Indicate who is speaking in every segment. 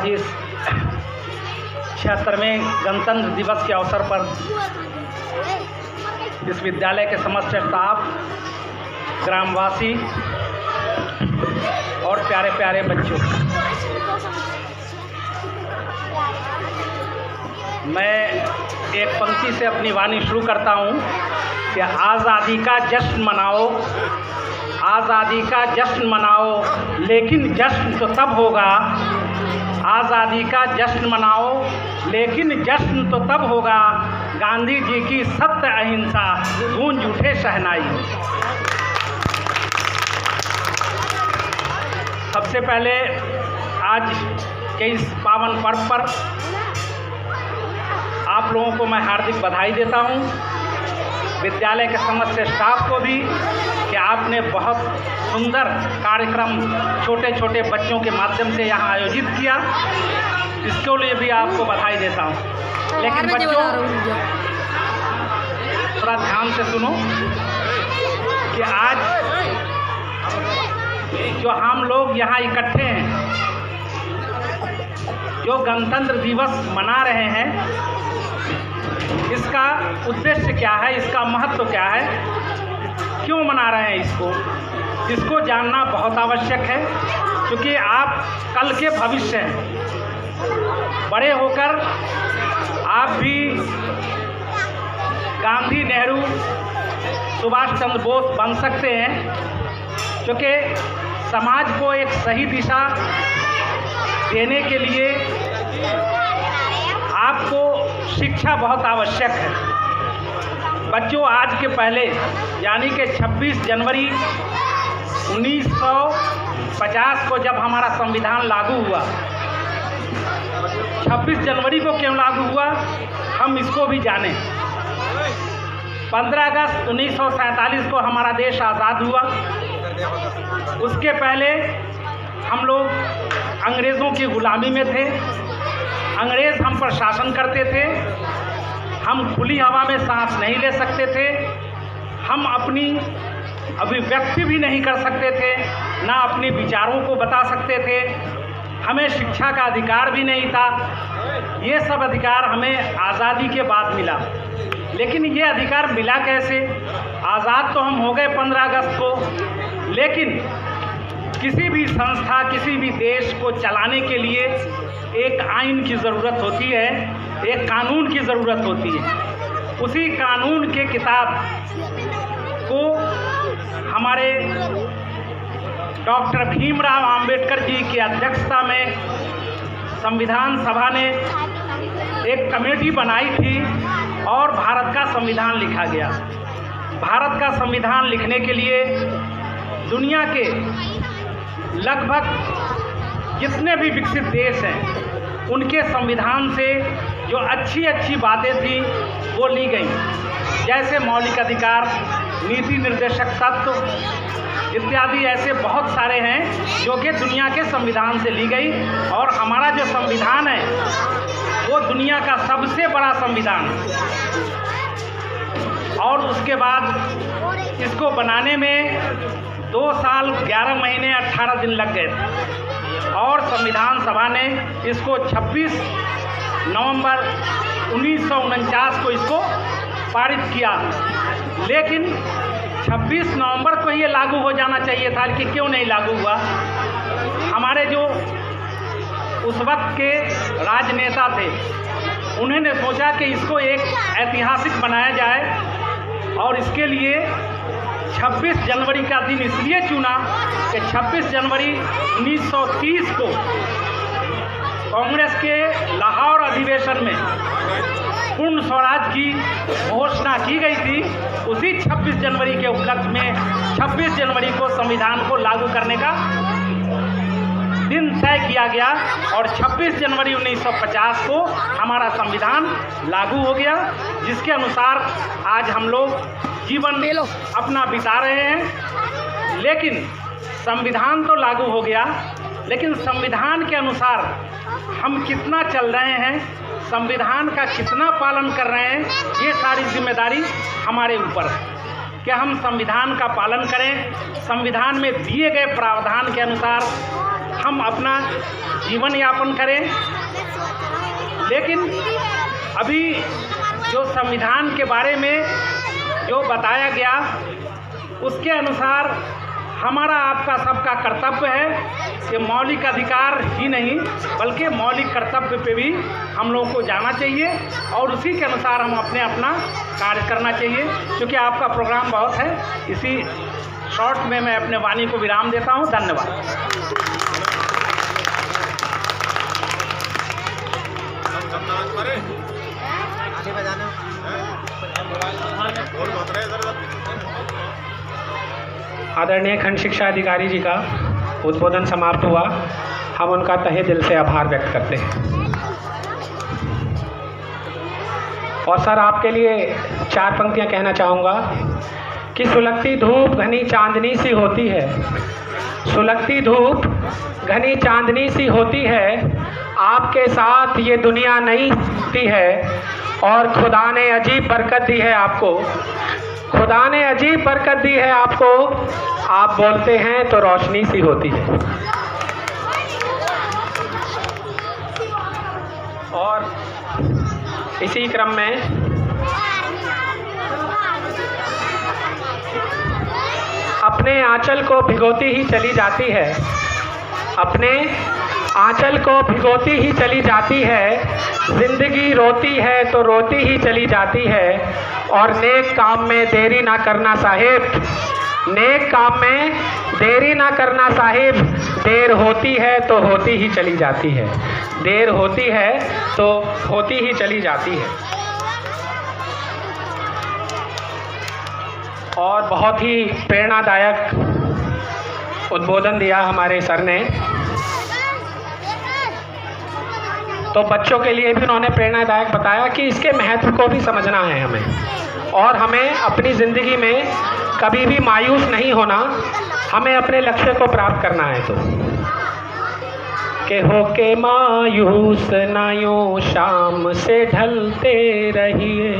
Speaker 1: आज इस 76वें गणतंत्र दिवस के अवसर पर इस विद्यालय के समस्त स्टाफ, ग्रामवासी और प्यारे प्यारे बच्चों, मैं एक पंक्ति से अपनी वाणी शुरू करता हूँ कि आज़ादी का जश्न मनाओ, आज़ादी का जश्न मनाओ, लेकिन जश्न तो तब होगा। आज़ादी का जश्न मनाओ, लेकिन जश्न तो तब होगा गांधी जी की सत्य अहिंसा गूंज उठे शहनाई। सबसे पहले आज के इस पावन पर्व पर आप लोगों को मैं हार्दिक बधाई देता हूं, विद्यालय के समस्त स्टाफ को भी कि आपने बहुत सुंदर कार्यक्रम छोटे छोटे बच्चों के माध्यम से यहाँ आयोजित किया, इसके लिए भी आपको बधाई देता हूँ। लेकिन बच्चों थोड़ा ध्यान से सुनो कि आज जो हम लोग यहाँ इकट्ठे हैं, जो गणतंत्र दिवस मना रहे हैं, इसका उद्देश्य क्या है, इसका महत्व क्या है, क्यों मना रहे हैं इसको जानना बहुत आवश्यक है, क्योंकि आप कल के भविष्य हैं। बड़े होकर आप भी गांधी, नेहरू, सुभाष चंद्र बोस बन सकते हैं, क्योंकि समाज को एक सही दिशा देने के लिए आपको शिक्षा बहुत आवश्यक है। बच्चों, आज के पहले यानी कि 26 जनवरी 1950 को जब हमारा संविधान लागू हुआ, 26 जनवरी को क्यों लागू हुआ हम इसको भी जानें। 15 अगस्त 1947 को हमारा देश आज़ाद हुआ। उसके पहले हम लोग अंग्रेज़ों की ग़ुलामी में थे, अंग्रेज़ हम पर शासन करते थे, हम खुली हवा में सांस नहीं ले सकते थे, हम अपनी अभिव्यक्ति भी नहीं कर सकते थे, ना अपने विचारों को बता सकते थे, हमें शिक्षा का अधिकार भी नहीं था। ये सब अधिकार हमें आज़ादी के बाद मिला। लेकिन ये अधिकार मिला कैसे? आज़ाद तो हम हो गए 15 अगस्त को, लेकिन किसी भी संस्था, किसी भी देश को चलाने के लिए एक आइन की ज़रूरत होती है, एक कानून की ज़रूरत होती है। उसी कानून के किताब को हमारे डॉक्टर भीमराव अंबेडकर जी की अध्यक्षता में संविधान सभा ने एक कमेटी बनाई थी और भारत का संविधान लिखा गया। भारत का संविधान लिखने के लिए दुनिया के लगभग जितने भी विकसित देश हैं, उनके संविधान से जो अच्छी अच्छी बातें थी वो ली गई, जैसे मौलिक अधिकार, नीति निर्देशक तत्व इत्यादि ऐसे बहुत सारे हैं जो कि दुनिया के संविधान से ली गई। और हमारा जो संविधान है वो दुनिया का सबसे बड़ा संविधान है। और उसके बाद इसको बनाने में 2 साल 11 महीने 18 दिन लग गए थे और संविधान सभा ने इसको 26 नवंबर 1949 को इसको पारित किया। लेकिन 26 नवंबर को ये लागू हो जाना चाहिए था, कि क्यों नहीं लागू हुआ? हमारे जो उस वक्त के राजनेता थे, उन्होंने सोचा कि इसको एक ऐतिहासिक बनाया जाए और इसके लिए 26 जनवरी का दिन इसलिए चुना कि 26 जनवरी 1930 को कांग्रेस के लाहौर अधिवेशन में पूर्ण स्वराज की घोषणा की गई थी। उसी 26 जनवरी के उपलक्ष्य में 26 जनवरी को संविधान को लागू करने का दिन तय किया गया और 26 जनवरी 1950 को हमारा संविधान लागू हो गया, जिसके अनुसार आज हम लोग जीवन अपना बिता रहे हैं। लेकिन संविधान तो लागू हो गया, लेकिन संविधान के अनुसार हम कितना चल रहे हैं, संविधान का कितना पालन कर रहे हैं, ये सारी जिम्मेदारी हमारे ऊपर है कि हम संविधान का पालन करें, संविधान में दिए गए प्रावधान के अनुसार हम अपना जीवन यापन करें। लेकिन अभी जो संविधान के बारे में जो बताया गया उसके अनुसार हमारा आपका सबका कर्तव्य है कि मौलिक अधिकार ही नहीं बल्कि मौलिक कर्तव्य पे भी हम लोगों को जाना चाहिए और उसी के अनुसार हम अपना कार्य करना चाहिए। क्योंकि आपका प्रोग्राम बहुत है, इसी शॉर्ट में मैं अपने वाणी को विराम देता हूँ। धन्यवाद।
Speaker 2: आदरणीय खंड शिक्षा अधिकारी जी का उद्बोधन समाप्त हुआ। हम उनका तहे दिल से आभार व्यक्त करते हैं। और सर आपके लिए 4 पंक्तियां कहना चाहूँगा कि सुलगती धूप घनी चांदनी सी होती है, सुलगती धूप घनी चांदनी सी होती है, आपके साथ ये दुनिया नहीं होती है। और खुदा ने अजीब बरकत दी है आपको, खुदा ने अजीब बरकत दी है आपको, आप बोलते हैं तो रोशनी सी होती है। और इसी क्रम में अपने आंचल को भिगोती ही चली जाती है, अपने आंचल को भिगोती ही चली जाती है, जिंदगी रोती है तो रोती ही चली जाती है। और नेक काम में देरी ना करना साहिब, नेक काम में देरी ना करना साहिब, देर होती है तो होती ही चली जाती है, देर होती है तो होती ही चली जाती है। और बहुत ही प्रेरणादायक उद्बोधन दिया हमारे सर ने। तो बच्चों के लिए भी उन्होंने प्रेरणादायक बताया कि इसके महत्व को भी समझना है हमें, और हमें अपनी ज़िंदगी में कभी भी मायूस नहीं होना, हमें अपने लक्ष्य को प्राप्त करना है। तो के हो के मायूस ना यूं शाम से ढलते रहिए,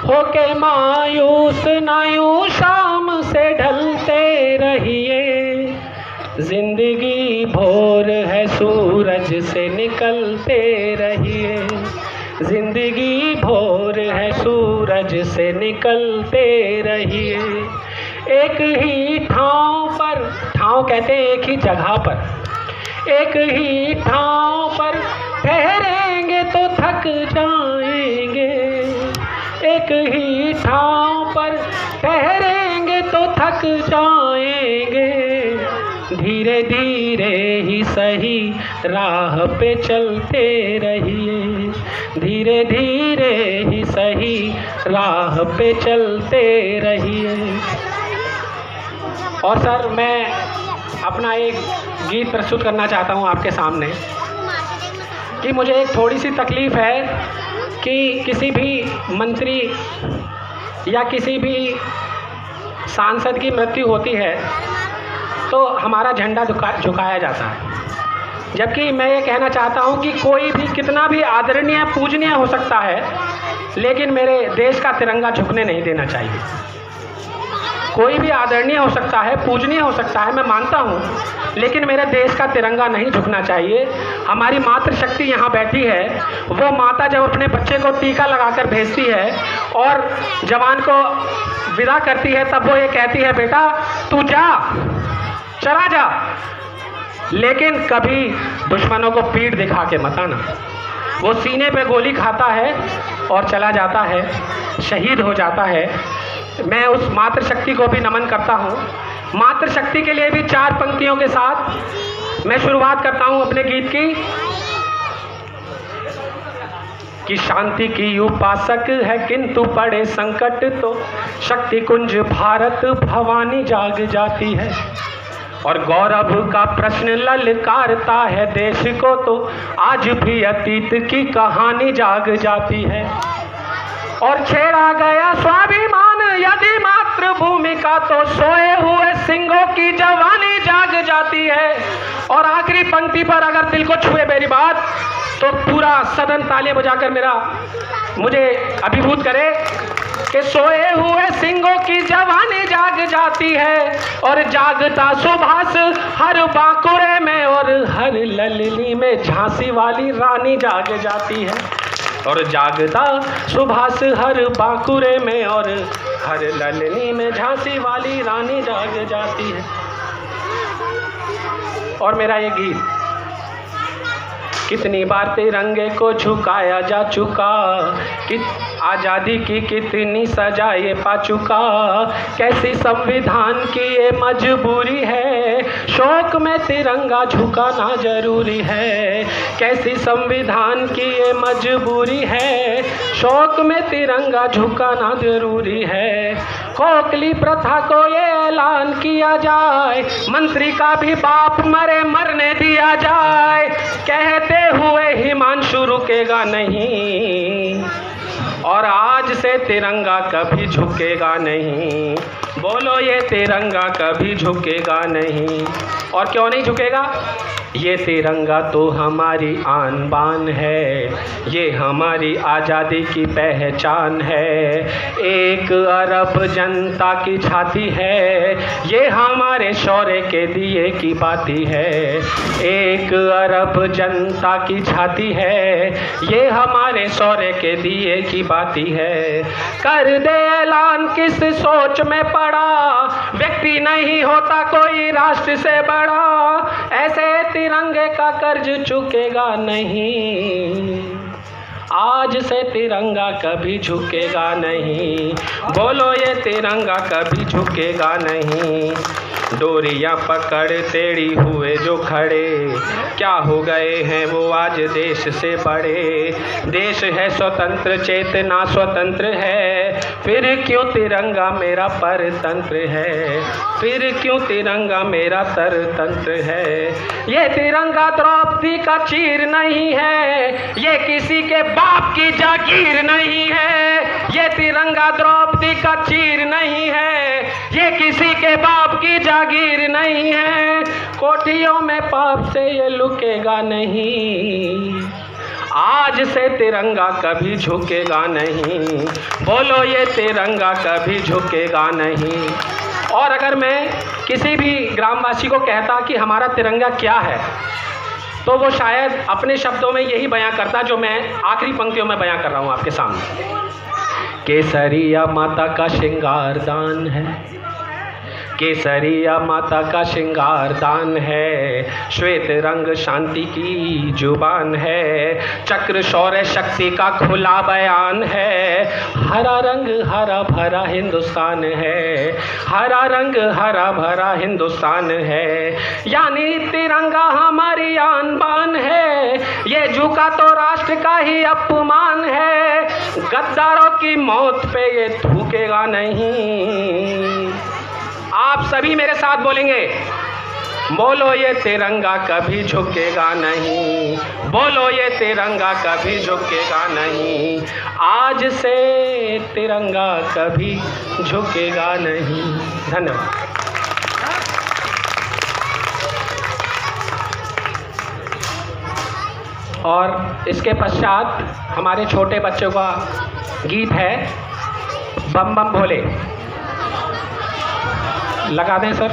Speaker 2: हो के मायूस ना यूं शाम से ढलते रहिए, जिंदगी भोर है सूरज से निकलते रहिए, जिंदगी भोर है सूरज से निकलते रहिए। एक ही ठाव पर, ठाव कहते हैं एक ही जगह पर, एक ही ठाव पर ठहरेंगे तो थक जाएंगे, एक ही ठाव पर ठहरेंगे तो थक जाएंगे, धीरे धीरे ही सही राह पे चलते रहिए, धीरे धीरे ही सही राह पे चलते रहिए। और सर मैं अपना एक गीत प्रस्तुत करना चाहता हूँ आपके सामने कि मुझे एक थोड़ी सी तकलीफ़ है कि किसी भी मंत्री या किसी भी सांसद की मृत्यु होती है तो हमारा झंडा झुकाया जाता है, जबकि मैं ये कहना चाहता हूँ कि कोई भी कितना भी आदरणीय पूजनीय हो सकता है, लेकिन मेरे देश का तिरंगा झुकने नहीं देना चाहिए। कोई भी आदरणीय हो सकता है, पूजनीय हो सकता है, मैं मानता हूँ, लेकिन मेरे देश का तिरंगा नहीं झुकना चाहिए। हमारी मातृशक्ति यहाँ बैठी है, वो माता जब अपने बच्चे को टीका लगाकर भेजती है और जवान को विदा करती है, तब वो ये कहती है बेटा तू जा, चला जा, लेकिन कभी दुश्मनों को पीठ दिखा के मत आना। वो सीने पे गोली खाता है और चला जाता है, शहीद हो जाता है। मैं उस मातृशक्ति को भी नमन करता हूँ। मातृशक्ति के लिए भी 4 पंक्तियों के साथ मैं शुरुआत करता हूँ अपने गीत की कि शांति की उपासक है किंतु पड़े संकट तो शक्ति कुंज भारत भवानी जाग जाती है, और गौरव का प्रश्न ललकारता है देश को तो आज भी अतीत की कहानी जाग जाती है, और छेड़ा गया स्वाभिमान यदि मातृभूमि का तो सोए हुए सिंहों की जवानी जाग जाती है। और आखिरी पंक्ति पर अगर दिल को छुए मेरी बात तो पूरा सदन तालियां बजाकर मुझे अभिभूत करे। कि सोए हुए सिंहों की जवानी जाग जाती है, और जागता सुभाष हर बांकुरे में, और हर ललनी में झांसी वाली रानी जाग जाती है, और जागता सुभाष हर बांकुरे में, और हर ललनी में झांसी वाली रानी जाग जाती है। और मेरा ये गीत, कितनी बार तिरंगे को झुकाया जा चुका, आज़ादी की कितनी सजा ये पा चुका, कैसी संविधान की ये मजबूरी है, शौक में तिरंगा झुकाना जरूरी है, कैसी संविधान की ये मजबूरी है, शौक में तिरंगा झुकाना जरूरी है। खोखली प्रथा को ये ऐलान किया जाए, मंत्री का भी बाप मरे मरने दिया जाए, कहते हुए हिमांशु रुकेगा नहीं, और आज से तिरंगा कभी झुकेगा नहीं। बोलो ये तिरंगा कभी झुकेगा नहीं। और क्यों नहीं झुकेगा? ये तिरंगा तो हमारी आन बान है, ये हमारी आज़ादी की पहचान है, 1 अरब जनता की छाती है, ये हमारे शौर्य के दिए की बाती है, 1 अरब जनता की छाती है, ये हमारे शौर्य के दिए की बाती है। कर दे ऐलान किस सोच में पड़ा, व्यक्ति नहीं होता कोई राष्ट्र से बड़ा, ऐसे तिरंगे का कर्ज चुकेगा नहीं, आज से तिरंगा कभी झुकेगा नहीं। बोलो ये तिरंगा कभी झुकेगा नहीं। डोरियां पकड़ टेढ़ी हुए जो खड़े, क्या हो गए हैं वो आज देश से बड़े, देश है स्वतंत्र चेतना स्वतंत्र है, फिर क्यों तिरंगा मेरा परतंत्र है, फिर क्यों तिरंगा मेरा तरतंत्र है। ये तिरंगा द्रौपदी का चीर नहीं है, ये किसी के बाप की जागीर नहीं है, ये तिरंगा द्रौपदी का चीर नहीं है, ये किसी के बाप की जागीर नहीं है, कोठियों में पाप से ये लुकेगा नहीं, आज से तिरंगा कभी झुकेगा नहीं। बोलो ये तिरंगा कभी झुकेगा नहीं। और अगर मैं किसी भी ग्रामवासी को कहता कि हमारा तिरंगा क्या है, तो वो शायद अपने शब्दों में यही बयां करता जो मैं आखिरी पंक्तियों में बयां कर रहा हूं आपके सामने। केसरिया माता का श्रृंगार दान है, केसरिया माता का श्रृंगार दान है, श्वेत रंग शांति की जुबान है, चक्र शौर्य शक्ति का खुला बयान है, हरा रंग हरा भरा हिंदुस्तान है, हरा रंग हरा भरा हिंदुस्तान है, यानी तिरंगा हमारी आन बान है, ये झुका तो राष्ट्र का ही अपमान है, गद्दारों की मौत पे ये थूकेगा नहीं। आप सभी मेरे साथ बोलेंगे, बोलो ये तिरंगा कभी झुकेगा नहीं, बोलो ये तिरंगा कभी झुकेगा नहीं, आज से तिरंगा कभी झुकेगा नहीं। धन्यवाद। और इसके पश्चात हमारे छोटे बच्चों का गीत है बम बम भोले। लगा दें सर।